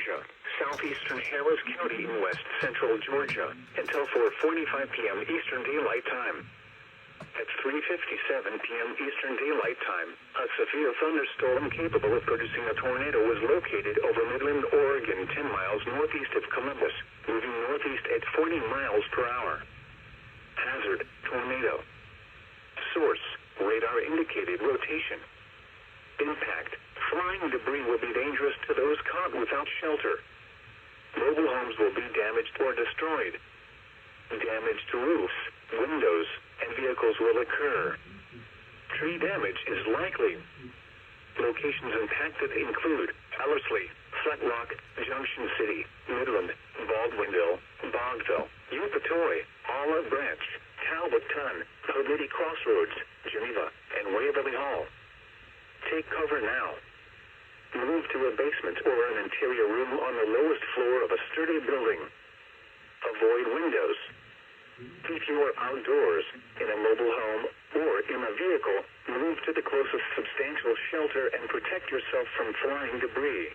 Georgia, southeastern Harris County in west central Georgia, until 4:45 p.m. Eastern Daylight Time. At 3:57 p.m. Eastern Daylight Time, a severe thunderstorm capable of producing a tornado was located over Midland, Oregon, 10 miles northeast of Columbus, moving northeast at 40 miles per hour. Hazard, tornado. Source, radar indicated rotation. Impact, flying debris will be dangerous to those caught without shelter. Mobile homes will be damaged or destroyed. Damage to roofs, windows, and vehicles will occur. Tree damage is likely. Locations impacted include Ellerslie, Flat Rock, Junction City, Midland, Baldwinville, Bogville, Eupatoy, Olive Branch, Talbotton, Hoodlity Crossroads, Geneva, and Waverly Hall. Take cover now. Move to a basement or an interior room on the lowest floor of a sturdy building. Avoid windows. If you are outdoors, in a mobile home, or in a vehicle, move to the closest substantial shelter and protect yourself from flying debris.